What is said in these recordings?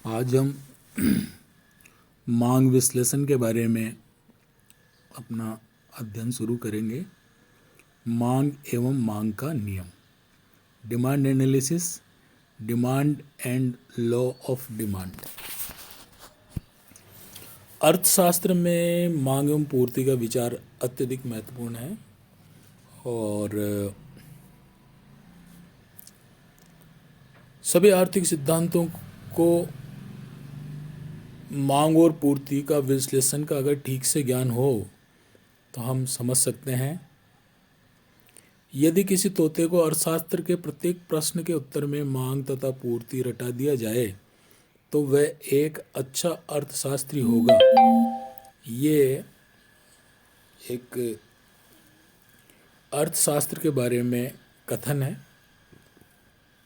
आज हम मांग विश्लेषण के बारे में अपना अध्ययन शुरू करेंगे। मांग एवं मांग का नियम, demand analysis, demand and law of demand. अर्थशास्त्र में मांग एवं पूर्ति का विचार अत्यधिक महत्वपूर्ण है और सभी आर्थिक सिद्धांतों को मांग और पूर्ति का विश्लेषण का अगर ठीक से ज्ञान हो तो हम समझ सकते हैं। यदि किसी तोते को अर्थशास्त्र के प्रत्येक प्रश्न के उत्तर में मांग तथा पूर्ति रटा दिया जाए तो वह एक अच्छा अर्थशास्त्री होगा। ये एक अर्थशास्त्र के बारे में कथन है।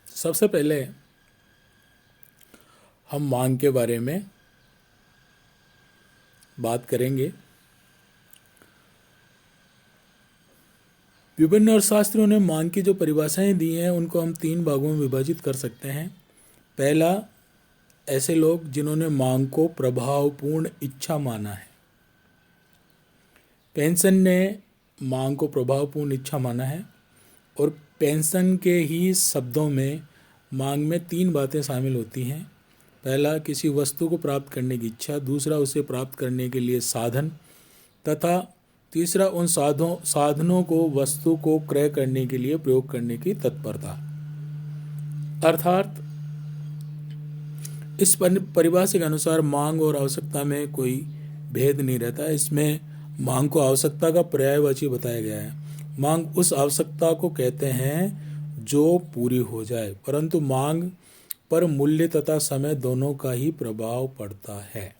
सबसे पहले हम मांग के बारे में बात करेंगे। विभिन्न अर्थशास्त्रियों ने मांग की जो परिभाषाएं दी हैं उनको हम 3 भागों में विभाजित कर सकते हैं। पहला, ऐसे लोग जिन्होंने मांग को प्रभावपूर्ण इच्छा माना है। पेंसन ने मांग को प्रभावपूर्ण इच्छा माना है और पेंसन के ही शब्दों में मांग में 3 बातें शामिल होती हैं। पहला, किसी वस्तु को प्राप्त करने की इच्छा, दूसरा उसे प्राप्त करने के लिए साधन तथा तीसरा उन साधनों को वस्तु को क्रय करने के लिए प्रयोग करने की तत्परता। अर्थात इस परिभाषा के अनुसार मांग और आवश्यकता में कोई भेद नहीं रहता। इसमें मांग को आवश्यकता का पर्यायवाची बताया गया है। मांग उस आवश्यकता को कहते हैं जो पूरी हो जाए, परंतु मांग पर मूल्य तथा समय दोनों का ही प्रभाव पड़ता है।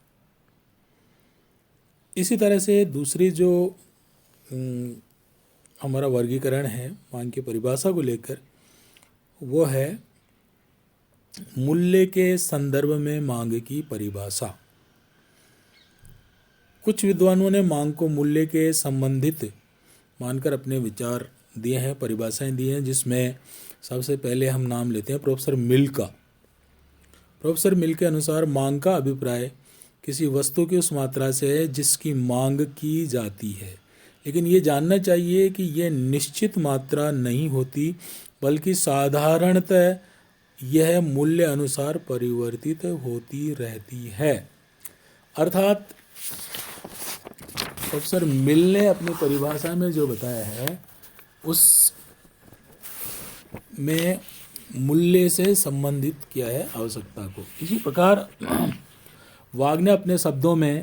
इसी तरह से दूसरी जो हमारा वर्गीकरण है मांग की परिभाषा को लेकर, वो है मूल्य के संदर्भ में मांग की परिभाषा। कुछ विद्वानों ने मांग को मूल्य के संबंधित मानकर अपने विचार दिए हैं, परिभाषाएं दी हैं, जिसमें सबसे पहले हम नाम लेते हैं प्रोफेसर मिल का। प्रोफेसर मिल के अनुसार मांग का अभिप्राय किसी वस्तु की उस मात्रा से है जिसकी मांग की जाती है, लेकिन ये जानना चाहिए कि यह निश्चित मात्रा नहीं होती, बल्कि साधारणतः यह मूल्य अनुसार परिवर्तित होती रहती है। अर्थात प्रोफेसर मिल ने अपनी परिभाषा में जो बताया है उस में मूल्य से संबंधित किया है आवश्यकता को। इसी प्रकार वाग ने अपने शब्दों में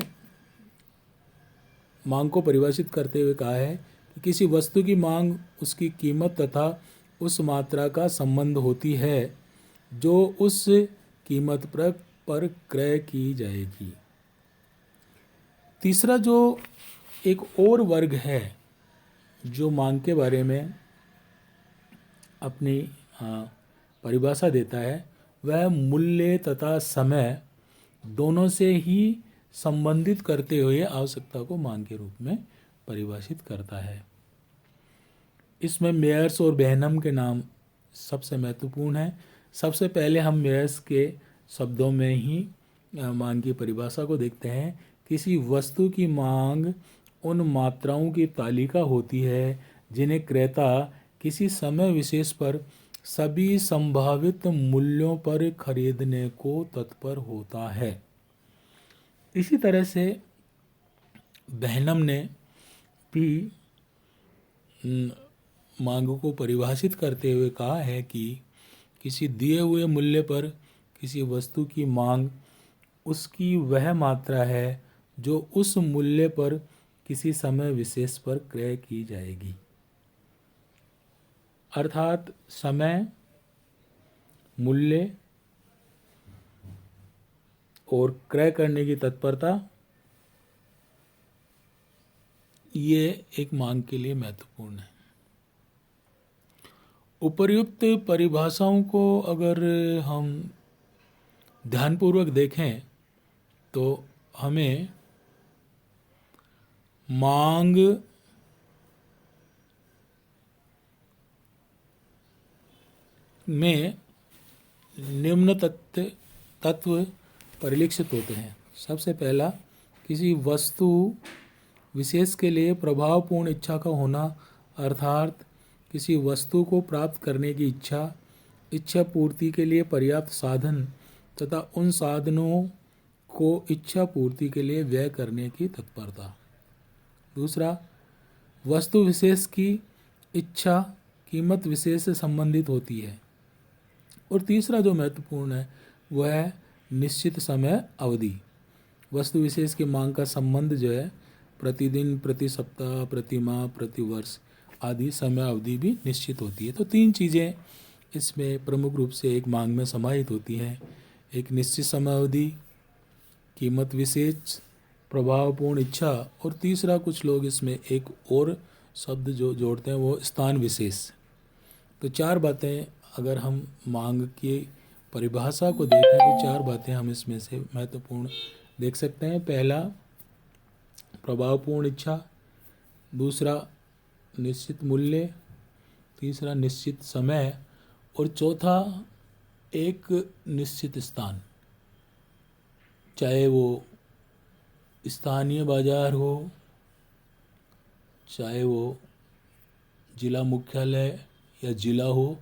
मांग को परिभाषित करते हुए कहा है कि किसी वस्तु की मांग उसकी कीमत तथा उस मात्रा का संबंध होती है जो उस कीमत पर क्रय की जाएगी। तीसरा जो एक और वर्ग है जो मांग के बारे में अपनी परिभाषा देता है, वह मूल्य तथा समय दोनों से ही संबंधित करते हुए आवश्यकता को मांग के रूप में परिभाषित करता है। इसमें मेयर्स और बेहनम के नाम सबसे महत्वपूर्ण है। सबसे पहले हम मेयर्स के शब्दों में ही मांग की परिभाषा को देखते हैं। किसी वस्तु की मांग उन मात्राओं की तालिका होती है जिन्हें क्रेता किसी समय विशेष पर सभी संभावित मूल्यों पर खरीदने को तत्पर होता है। इसी तरह से बेहनम ने भी मांग को परिभाषित करते हुए कहा है कि किसी दिए हुए मूल्य पर किसी वस्तु की मांग उसकी वह मात्रा है जो उस मूल्य पर किसी समय विशेष पर क्रय की जाएगी। अर्थात समय, मूल्य और क्रय करने की तत्परता, ये एक मांग के लिए महत्वपूर्ण है। उपर्युक्त परिभाषाओं को अगर हम ध्यानपूर्वक देखें तो हमें मांग में निम्न तत्व परिलक्षित होते हैं। सबसे पहला, किसी वस्तु विशेष के लिए प्रभावपूर्ण इच्छा का होना, अर्थात किसी वस्तु को प्राप्त करने की इच्छा पूर्ति के लिए पर्याप्त साधन तथा उन साधनों को इच्छा पूर्ति के लिए व्यय करने की तत्परता। दूसरा, वस्तु विशेष की इच्छा कीमत विशेष से संबंधित होती है। और तीसरा जो महत्वपूर्ण है वह है निश्चित समय अवधि। वस्तु विशेष की मांग का संबंध जो है प्रतिदिन, प्रति सप्ताह, प्रति माह, प्रति वर्ष आदि समय अवधि भी निश्चित होती है। तो तीन चीज़ें इसमें प्रमुख रूप से एक मांग में समाहित होती हैं। एक निश्चित समय अवधि, कीमत विशेष, प्रभावपूर्ण इच्छा, और तीसरा कुछ लोग इसमें एक और शब्द जो जोड़ते हैं वो स्थान विशेष। तो चार बातें अगर हम मांग की परिभाषा को देखें तो चार बातें हम इसमें से महत्वपूर्ण देख सकते हैं। पहला, प्रभावपूर्ण इच्छा। दूसरा, निश्चित मूल्य। तीसरा, निश्चित समय। और चौथा, एक निश्चित स्थान, चाहे वो स्थानीय बाजार हो, चाहे वो जिला मुख्यालय या जिला हो,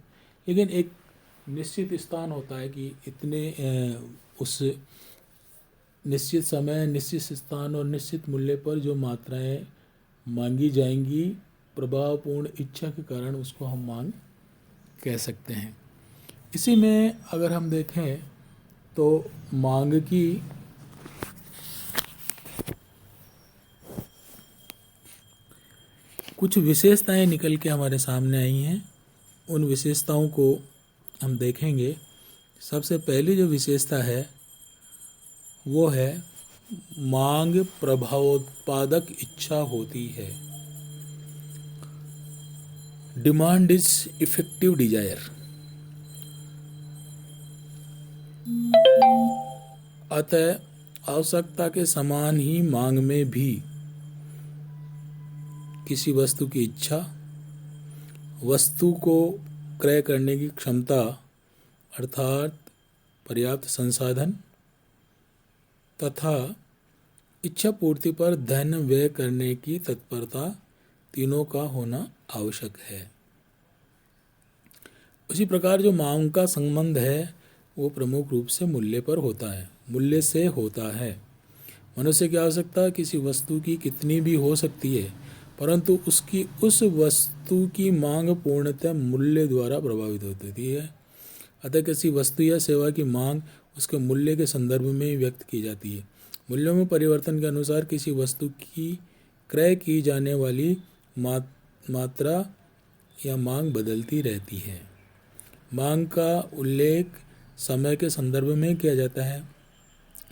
लेकिन एक निश्चित स्थान होता है कि इतने उस निश्चित समय, निश्चित स्थान और निश्चित मूल्य पर जो मात्राएं मांगी जाएंगी प्रभावपूर्ण इच्छा के कारण, उसको हम मांग कह सकते हैं। इसी में अगर हम देखें तो मांग की कुछ विशेषताएं निकल के हमारे सामने आई हैं। उन विशेषताओं को हम देखेंगे। सबसे पहली जो विशेषता है वो है मांग प्रभावोत्पादक इच्छा होती है। Demand is effective desire. अतः आवश्यकता के समान ही मांग में भी किसी वस्तु की इच्छा, वस्तु को क्रय करने की क्षमता अर्थात पर्याप्त संसाधन तथा इच्छा पूर्ति पर धन व्यय करने की तत्परता, तीनों का होना आवश्यक है। उसी प्रकार जो मांग का संबंध है वो प्रमुख रूप से मूल्य पर होता है, मूल्य से होता है। मनुष्य की आवश्यकता किसी वस्तु की कितनी भी हो सकती है, परंतु उसकी उस वस्तु की मांग पूर्णतः मूल्य द्वारा प्रभावित होती है। अतः किसी वस्तु या सेवा की मांग उसके मूल्य के संदर्भ में व्यक्त की जाती है। मूल्यों में परिवर्तन के अनुसार किसी वस्तु की क्रय की जाने वाली मात्रा या मांग बदलती रहती है। मांग का उल्लेख समय के संदर्भ में किया जाता है।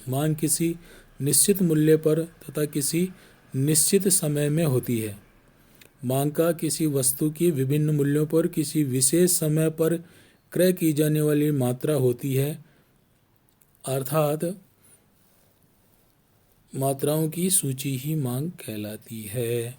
मांग किसी निश्चित मूल्य पर तथा किसी निश्चित समय में होती है। मांग का किसी वस्तु की विभिन्न मूल्यों पर किसी विशेष समय पर क्रय की जाने वाली मात्रा होती है, अर्थात मात्राओं की सूची ही मांग कहलाती है।